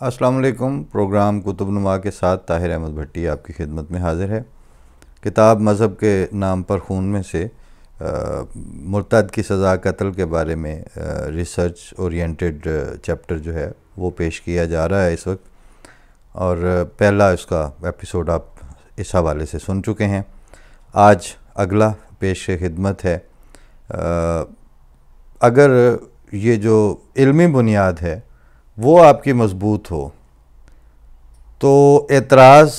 السلام علیکم۔ پروگرام کتب نما کے ساتھ طاہر احمد بھٹی آپ کی خدمت میں حاضر ہے۔ کتاب مذہب کے نام پر خون میں سے مرتد کی سزا قتل کے بارے میں ریسرچ اورینٹڈ چیپٹر جو ہے وہ پیش کیا جا رہا ہے اس وقت، اور پہلا اس کا ایپیسوڈ آپ اس حوالے سے سن چکے ہیں۔ آج اگلا پیش خدمت ہے۔ اگر یہ جو علمی بنیاد ہے وہ آپ کی مضبوط ہو تو اعتراض،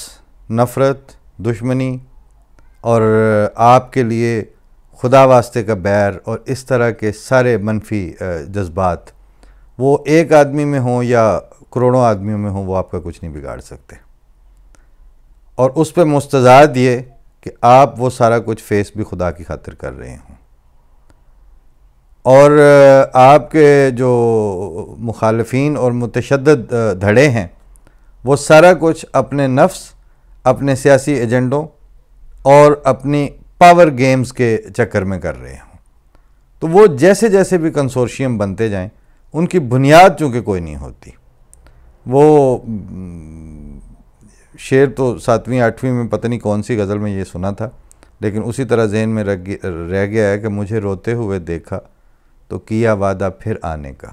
نفرت، دشمنی اور آپ کے لیے خدا واسطے کا بیر اور اس طرح کے سارے منفی جذبات وہ ایک آدمی میں ہوں یا کروڑوں آدمیوں میں ہوں، وہ آپ کا کچھ نہیں بگاڑ سکتے۔ اور اس پہ مستضاد یہ کہ آپ وہ سارا کچھ فیس بھی خدا کی خاطر کر رہے ہوں، اور آپ کے جو مخالفین اور متشدد دھڑے ہیں وہ سارا کچھ اپنے نفس، اپنے سیاسی ایجنڈوں اور اپنی پاور گیمز کے چکر میں کر رہے ہوں، تو وہ جیسے جیسے بھی کنسورشیم بنتے جائیں ان کی بنیاد چونکہ کوئی نہیں ہوتی۔ وہ شعر تو 7ویں 8ویں میں پتہ نہیں کون سی غزل میں یہ سنا تھا، لیکن اسی طرح ذہن میں رہ گیا ہے کہ مجھے روتے ہوئے دیکھا تو کیا وعدہ پھر آنے کا،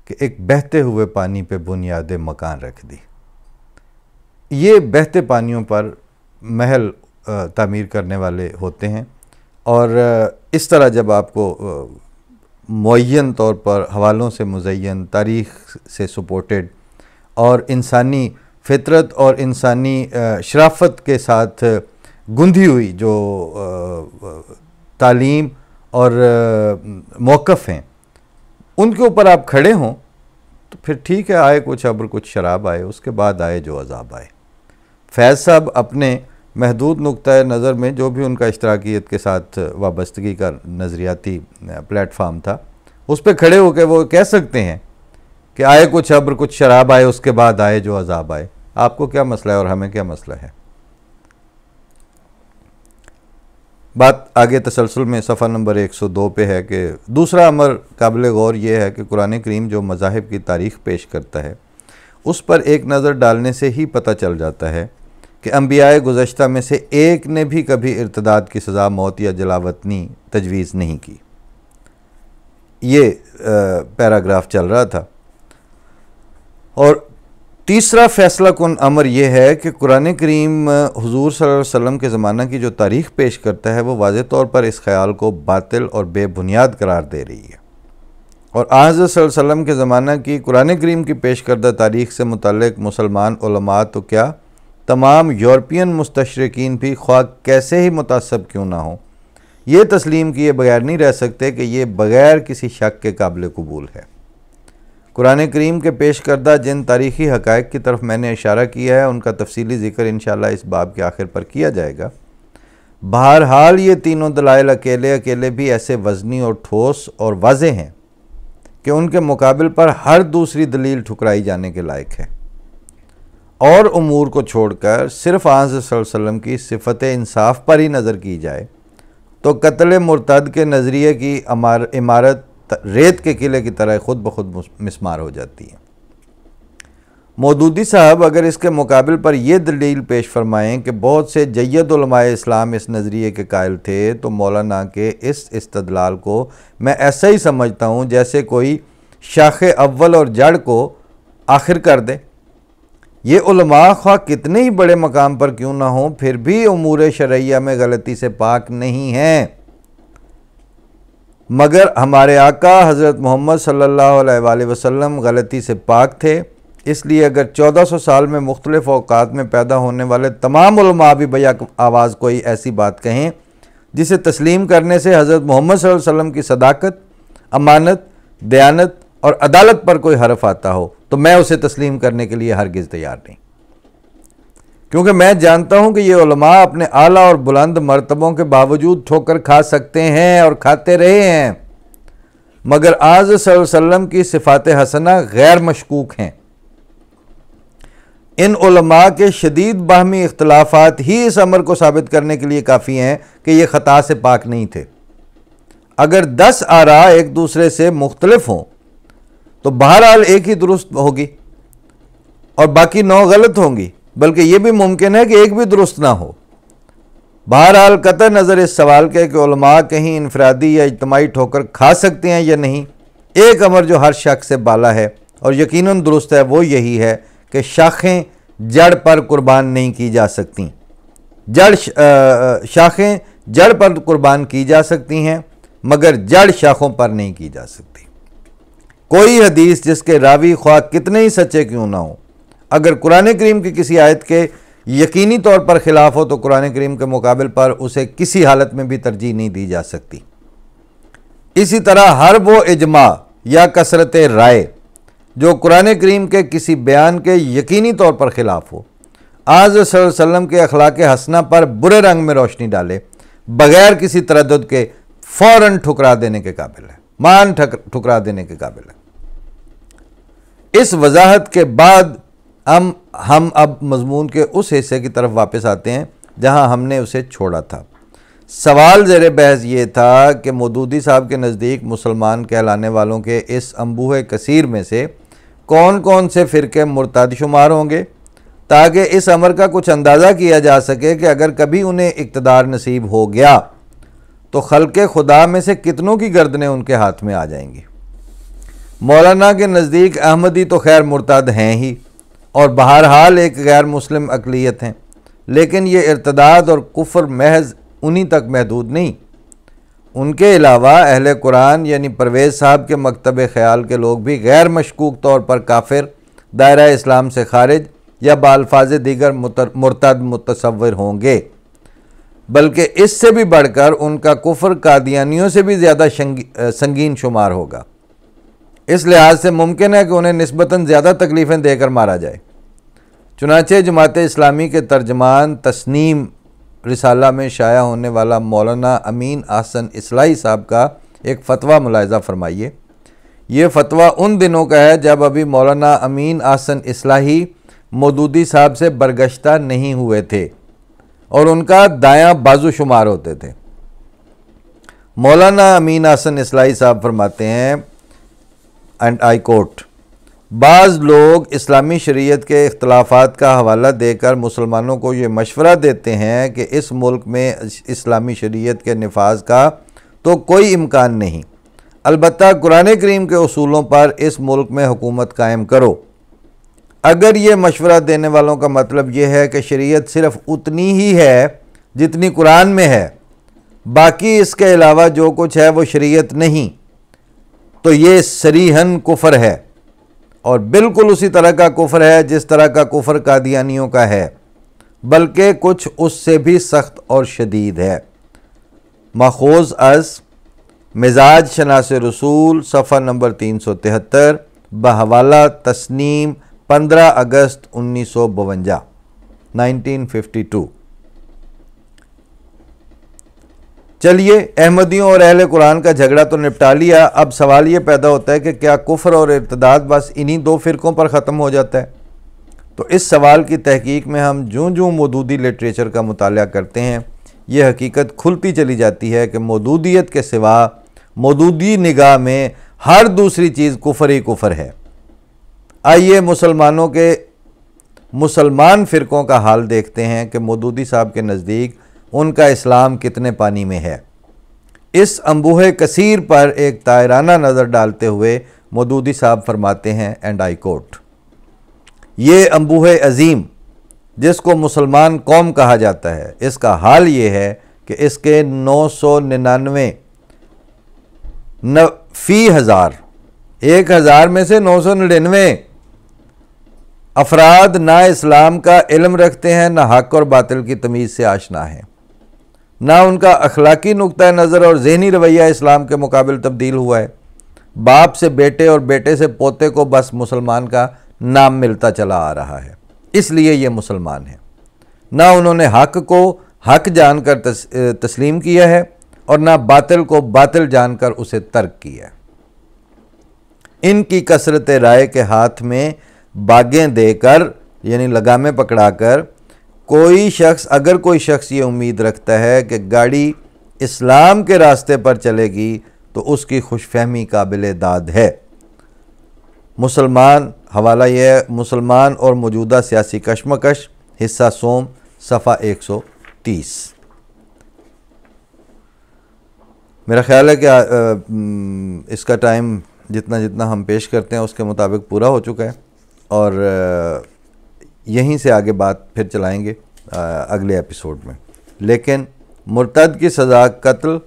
کہ ایک بہتے ہوئے پانی پہ بنیاد مکان رکھ دی۔ یہ بہتے پانیوں پر محل تعمیر کرنے والے ہوتے ہیں، اور اس طرح جب آپ کو معین طور پر حوالوں سے مزین، تاریخ سے سپورٹڈ اور انسانی فطرت اور انسانی شرافت کے ساتھ گندھی ہوئی جو تعلیم اور موقف ہیں ان کے اوپر آپ کھڑے ہوں تو پھر ٹھیک ہے، آئے کچھ ابر کچھ شراب آئے، اس کے بعد آئے جو عذاب آئے۔ فیض صاحب اپنے محدود نقطۂ نظر میں جو بھی ان کا اشتراکیت کے ساتھ وابستگی کا نظریاتی پلیٹ فارم تھا اس پہ کھڑے ہو کے وہ کہہ سکتے ہیں کہ آئے کچھ ابر کچھ شراب آئے، اس کے بعد آئے جو عذاب آئے۔ آپ کو کیا مسئلہ ہے اور ہمیں کیا مسئلہ ہے؟ بات آگے تسلسل میں صفحہ نمبر 102 پہ ہے کہ دوسرا امر قابل غور یہ ہے کہ قرآن کریم جو مذاہب کی تاریخ پیش کرتا ہے اس پر ایک نظر ڈالنے سے ہی پتہ چل جاتا ہے کہ انبیاء گزشتہ میں سے ایک نے بھی کبھی ارتداد کی سزا موت یا جلاوطنی تجویز نہیں کی۔ یہ پیراگراف چل رہا تھا، اور تیسرا فیصلہ کن امر یہ ہے کہ قرآن کریم حضور صلی اللہ علیہ وسلم کے زمانہ کی جو تاریخ پیش کرتا ہے وہ واضح طور پر اس خیال کو باطل اور بے بنیاد قرار دے رہی ہے، اور حضرت صلی اللہ علیہ وسلم کے زمانہ کی قرآن کریم کی پیش کردہ تاریخ سے متعلق مسلمان علماء تو کیا تمام یورپین مستشرقین بھی خواہ کیسے ہی متعصب کیوں نہ ہوں، یہ تسلیم کیے بغیر نہیں رہ سکتے کہ یہ بغیر کسی شک کے قابل قبول ہے۔ قرآن کریم کے پیش کردہ جن تاریخی حقائق کی طرف میں نے اشارہ کیا ہے ان کا تفصیلی ذکر انشاءاللہ اس باب کے آخر پر کیا جائے گا۔ بہرحال یہ تینوں دلائل اکیلے بھی ایسے وزنی اور ٹھوس اور واضح ہیں کہ ان کے مقابل پر ہر دوسری دلیل ٹھکرائی جانے کے لائق ہے، اور امور کو چھوڑ کر صرف حضرت صلی اللہ علیہ وسلم کی صفت انصاف پر ہی نظر کی جائے تو قتل مرتد کے نظریے کی عمارت ریت کے قلعے کی طرح خود بخود مسمار ہو جاتی ہے۔ مودودی صاحب اگر اس کے مقابل پر یہ دلیل پیش فرمائیں کہ بہت سے جید علماء اسلام اس نظریے کے قائل تھے تو مولانا کے اس استدلال کو میں ایسا ہی سمجھتا ہوں جیسے کوئی شاخ اول اور جڑ کو آخر کر دے۔ یہ علماء خواہ کتنے ہی بڑے مقام پر کیوں نہ ہوں پھر بھی امور شرعیہ میں غلطی سے پاک نہیں ہیں، مگر ہمارے آقا حضرت محمد صلی اللہ علیہ وآلہ وسلم غلطی سے پاک تھے، اس لیے اگر 1400 سال میں مختلف اوقات میں پیدا ہونے والے تمام علماء بھی بیک آواز کوئی ایسی بات کہیں جسے تسلیم کرنے سے حضرت محمد صلی اللہ علیہ وسلم کی صداقت، امانت، دیانت اور عدالت پر کوئی حرف آتا ہو تو میں اسے تسلیم کرنے کے لیے ہرگز تیار نہیں، کیونکہ میں جانتا ہوں کہ یہ علماء اپنے اعلیٰ اور بلند مرتبوں کے باوجود ٹھوکر کھا سکتے ہیں اور کھاتے رہے ہیں، مگر حضرت صلی اللہ علیہ وسلم کی صفات حسنہ غیر مشکوک ہیں۔ ان علماء کے شدید باہمی اختلافات ہی اس امر کو ثابت کرنے کے لیے کافی ہیں کہ یہ خطا سے پاک نہیں تھے۔ اگر 10 آراء ایک دوسرے سے مختلف ہوں تو بہرحال ایک ہی درست ہوگی، اور باقی 9 غلط ہوں گی، بلکہ یہ بھی ممکن ہے کہ ایک بھی درست نہ ہو۔ بہرحال قطع نظر اس سوال کے کہ علماء کہیں انفرادی یا اجتماعی ٹھوکر کھا سکتے ہیں یا نہیں، ایک امر جو ہر شخص سے بالا ہے اور یقیناً درست ہے وہ یہی ہے کہ شاخیں جڑ پر قربان نہیں کی جا سکتیں۔ شاخیں جڑ پر قربان کی جا سکتی ہیں مگر جڑ شاخوں پر نہیں کی جا سکتی۔ کوئی حدیث جس کے راوی خواہ کتنے ہی سچے کیوں نہ ہوں، اگر قرآن کریم کی کسی آیت کے یقینی طور پر خلاف ہو تو قرآن کریم کے مقابل پر اسے کسی حالت میں بھی ترجیح نہیں دی جا سکتی۔ اسی طرح ہر وہ اجماع یا کثرت رائے جو قرآن کریم کے کسی بیان کے یقینی طور پر خلاف ہو، حضرت صلی اللہ علیہ وسلم کے اخلاق حسنہ پر برے رنگ میں روشنی ڈالے بغیر کسی تردد کے فوراً ٹھکرا دینے کے قابل ہے، ٹھکرا دینے کے قابل ہے۔ اس وضاحت کے بعد ہم اب مضمون کے اس حصے کی طرف واپس آتے ہیں جہاں ہم نے اسے چھوڑا تھا۔ سوال زیر بحث یہ تھا کہ مودودی صاحب کے نزدیک مسلمان کہلانے والوں کے اس انبوہ کثیر میں سے کون کون سے فرقے مرتد شمار ہوں گے، تاکہ اس امر کا کچھ اندازہ کیا جا سکے کہ اگر کبھی انہیں اقتدار نصیب ہو گیا تو خلق خدا میں سے کتنوں کی گردنیں ان کے ہاتھ میں آ جائیں گی۔ مولانا کے نزدیک احمدی تو خیر مرتد ہیں ہی اور بہرحال ایک غیر مسلم اقلیت ہیں، لیکن یہ ارتداد اور کفر محض انہی تک محدود نہیں، ان کے علاوہ اہل قرآن یعنی پرویز صاحب کے مکتب خیال کے لوگ بھی غیر مشکوک طور پر کافر، دائرہ اسلام سے خارج یا بالفاظ دیگر مرتد متصور ہوں گے، بلکہ اس سے بھی بڑھ کر ان کا کفر قادیانیوں سے بھی زیادہ سنگین شمار ہوگا۔ اس لحاظ سے ممکن ہے کہ انہیں نسبتاً زیادہ تکلیفیں دے کر مارا جائے۔ چنانچہ جماعت اسلامی کے ترجمان تسنیم رسالہ میں شائع ہونے والا مولانا امین احسن اصلاحی صاحب کا ایک فتویٰ ملاحظہ فرمائیے۔ یہ فتویٰ ان دنوں کا ہے جب ابھی مولانا امین احسن اصلاحی مودودی صاحب سے برگشتہ نہیں ہوئے تھے اور ان کا دایاں بازو شمار ہوتے تھے۔ مولانا امین احسن اصلاحی صاحب فرماتے ہیں اینڈ آئی کوٹ، بعض لوگ اسلامی شریعت کے اختلافات کا حوالہ دے کر مسلمانوں کو یہ مشورہ دیتے ہیں کہ اس ملک میں اسلامی شریعت کے نفاذ کا تو کوئی امکان نہیں، البتہ قرآن کریم کے اصولوں پر اس ملک میں حکومت قائم کرو۔ اگر یہ مشورہ دینے والوں کا مطلب یہ ہے کہ شریعت صرف اتنی ہی ہے جتنی قرآن میں ہے، باقی اس کے علاوہ جو کچھ ہے وہ شریعت نہیں، تو یہ صریحاً کفر ہے، اور بالکل اسی طرح کا کفر ہے جس طرح کا کفر قادیانیوں کا ہے، بلکہ کچھ اس سے بھی سخت اور شدید ہے۔ ماخوذ از مزاج شناس رسول صفحہ نمبر 373 بحوالہ تسنیم 15 اگست 1952 1952۔ چلیے احمدیوں اور اہل قرآن کا جھگڑا تو نپٹا لیا، اب سوال یہ پیدا ہوتا ہے کہ کیا کفر اور ارتداد بس انہی 2 فرقوں پر ختم ہو جاتا ہے؟ تو اس سوال کی تحقیق میں ہم جوں مودودی لٹریچر کا مطالعہ کرتے ہیں یہ حقیقت کھلتی چلی جاتی ہے کہ مودودیت کے سوا مودودی نگاہ میں ہر دوسری چیز کفر ہی کفر ہے۔ آئیے مسلمان فرقوں کا حال دیکھتے ہیں کہ مودودی صاحب کے نزدیک ان کا اسلام کتنے پانی میں ہے۔ اس انبوہ کثیر پر ایک طائرانہ نظر ڈالتے ہوئے مودودی صاحب فرماتے ہیں اینڈ آئی کوٹ، یہ انبوہ عظیم جس کو مسلمان قوم کہا جاتا ہے، اس کا حال یہ ہے کہ اس کے 999 فی ہزار، 1000 میں سے 999 افراد نہ اسلام کا علم رکھتے ہیں، نہ حق اور باطل کی تمیز سے آشنا ہیں، نہ ان کا اخلاقی نقطہ نظر اور ذہنی رویہ اسلام کے مقابل تبدیل ہوا ہے۔ باپ سے بیٹے اور بیٹے سے پوتے کو بس مسلمان کا نام ملتا چلا آ رہا ہے، اس لیے یہ مسلمان ہیں۔ نہ انہوں نے حق کو حق جان کر تسلیم کیا ہے اور نہ باطل کو باطل جان کر اسے ترک کیا ہے۔ ان کی کثرت رائے کے ہاتھ میں باغیں دے کر یعنی لگامیں پکڑا کر اگر کوئی شخص یہ امید رکھتا ہے کہ گاڑی اسلام کے راستے پر چلے گی تو اس کی خوش فہمی قابل داد ہے۔ مسلمان حوالہ یہ ہے مسلمان اور موجودہ سیاسی کشمکش، حصہ سوم، صفحہ 130۔ میرا خیال ہے کہ اس کا ٹائم جتنا ہم پیش کرتے ہیں اس کے مطابق پورا ہو چکا ہے، اور یہیں سے آگے بات پھر چلائیں گے اگلے ایپیسوڈ میں۔ لیکن مرتد کی سزا قتل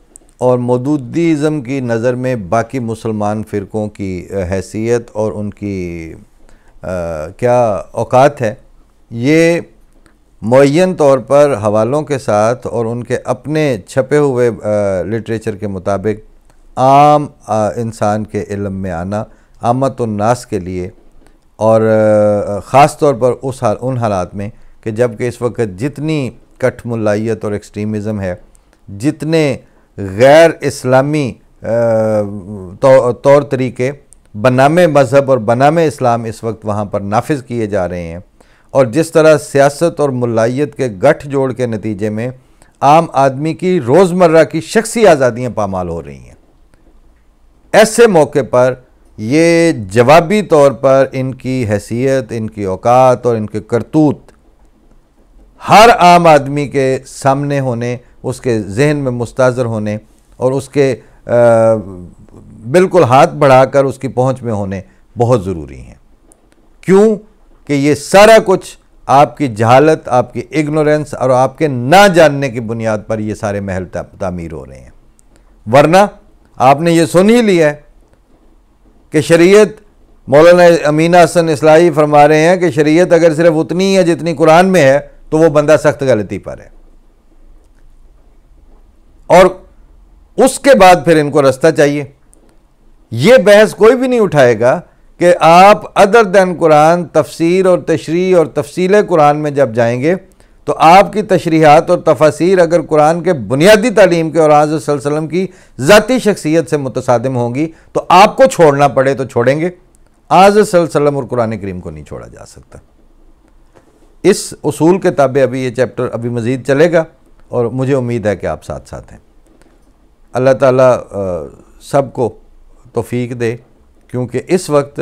اور مودودیزم کی نظر میں باقی مسلمان فرقوں کی حیثیت اور ان کی کیا اوقات ہے، یہ معین طور پر حوالوں کے ساتھ اور ان کے اپنے چھپے ہوئے لٹریچر کے مطابق عام انسان کے علم میں آنا، عامت الناس کے لیے، اور خاص طور پر ان حالات میں کہ جب کہ اس وقت جتنی کٹ ملائیت اور ایکسٹریمزم ہے، جتنے غیر اسلامی طور طریقے بنام مذہب اور بنام اسلام اس وقت وہاں پر نافذ کیے جا رہے ہیں، اور جس طرح سیاست اور ملائیت کے گٹھ جوڑ کے نتیجے میں عام آدمی کی روزمرہ کی شخصی آزادیاں پامال ہو رہی ہیں، ایسے موقع پر یہ جوابی طور پر ان کی حیثیت، ان کی اوقات اور ان کے کرتوت ہر عام آدمی کے سامنے ہونے، اس کے ذہن میں مستحضر ہونے اور اس کے بالکل ہاتھ بڑھا کر اس کی پہنچ میں ہونے بہت ضروری ہیں۔ کیوں کہ یہ سارا کچھ آپ کی جہالت، آپ کی اگنورنس اور آپ کے نہ جاننے کی بنیاد پر یہ سارے محل تعمیر ہو رہے ہیں، ورنہ آپ نے یہ سن ہی لیا ہے کہ شریعت، مولانا امین حسن اصلاحی فرما رہے ہیں کہ شریعت اگر صرف اتنی ہے جتنی قرآن میں ہے تو وہ بندہ سخت غلطی پر ہے، اور اس کے بعد پھر ان کو رستہ چاہیے۔ یہ بحث کوئی بھی نہیں اٹھائے گا کہ آپ ادر دین قرآن تفسیر اور تشریح اور تفصیل قرآن میں جب جائیں گے تو آپ کی تشریحات اور تفاسیر اگر قرآن کے بنیادی تعلیم کے اور حضرت صلی اللہ علیہ وسلم کی ذاتی شخصیت سے متصادم ہوں گی تو آپ کو چھوڑنا پڑے تو چھوڑیں گے، حضرت صلی اللہ علیہ وسلم اور قرآن کریم کو نہیں چھوڑا جا سکتا۔ اس اصول کے تابع ابھی یہ چیپٹر ابھی مزید چلے گا، اور مجھے امید ہے کہ آپ ساتھ ساتھ ہیں۔ اللہ تعالیٰ سب کو توفیق دے، کیونکہ اس وقت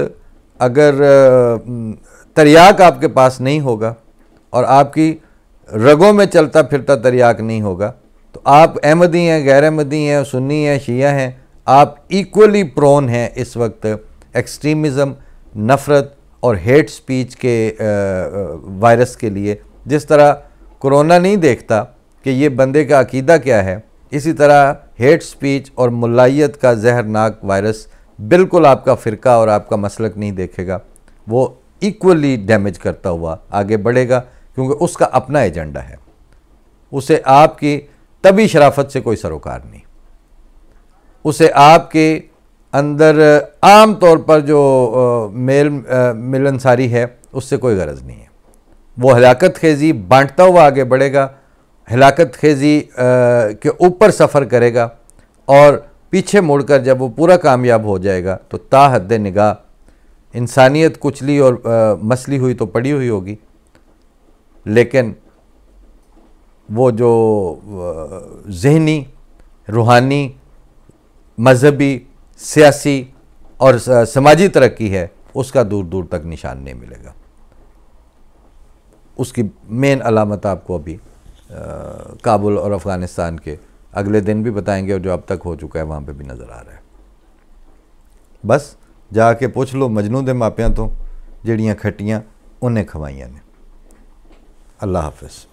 اگر تریاک آپ کے پاس نہیں ہوگا اور آپ کی رگوں میں چلتا پھرتا تریاک نہیں ہوگا تو آپ احمدی ہیں، غیر احمدی ہیں، سنی ہیں، شیعہ ہیں، آپ ایکولی پرون ہیں اس وقت ایکسٹریمزم، نفرت اور ہیٹ سپیچ کے وائرس کے لیے۔ جس طرح کرونا نہیں دیکھتا کہ یہ بندے کا عقیدہ کیا ہے، اسی طرح ہیٹ سپیچ اور ملائیت کا زہرناک وائرس بالکل آپ کا فرقہ اور آپ کا مسلک نہیں دیکھے گا، وہ ایکولی ڈیمیج کرتا ہوا آگے بڑھے گا، کیونکہ اس کا اپنا ایجنڈا ہے، اسے آپ کی طبی شرافت سے کوئی سروکار نہیں، اسے آپ کے اندر عام طور پر جو میل ملنساری ہے اس سے کوئی غرض نہیں ہے۔ وہ ہلاکت خیزی بانٹتا ہوا آگے بڑھے گا، ہلاکت خیزی کے اوپر سفر کرے گا، اور پیچھے مڑ کر جب وہ پورا کامیاب ہو جائے گا تو تا حد نگاہ انسانیت کچلی اور مسلی ہوئی تو پڑی ہوئی ہوگی، لیکن وہ جو ذہنی، روحانی، مذہبی، سیاسی اور سماجی ترقی ہے اس کا دور دور تک نشان نہیں ملے گا۔ اس کی مین علامت آپ کو ابھی کابل اور افغانستان کے اگلے دن بھی بتائیں گے، اور جو اب تک ہو چکا ہے وہاں پہ بھی نظر آ رہا ہے۔ بس جا کے پوچھ لو مجنوں دے ماپیاں تو جڑیاں کھٹیاں انہیں کھوائیاں نے۔ اللہ حافظ۔